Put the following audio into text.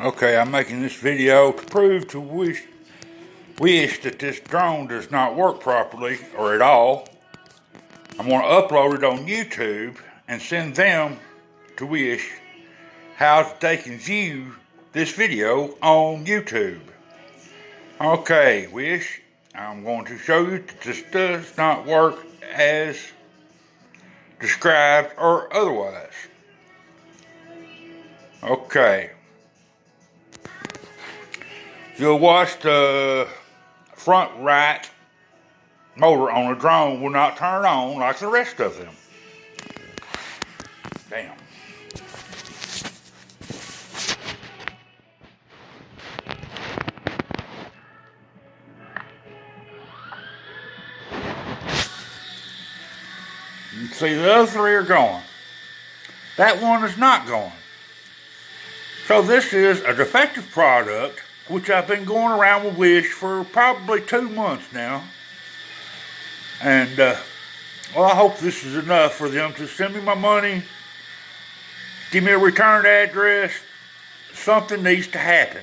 Okay, I'm making this video to prove to wish that this drone does not work properly or at all. I'm going to upload it on YouTube and send them to Wish how they can view this video on YouTube. Okay, Wish, I'm going to show you that this does not work as described or otherwise. Okay. You'll watch the front right motor on the drone will not turn on like the rest of them. Damn. You can see the other three are going. That one is not going. So this is a defective product which I've been going around with Wish for probably 2 months now. And, well, I hope this is enough for them to send me my money, give me a return address. Something needs to happen.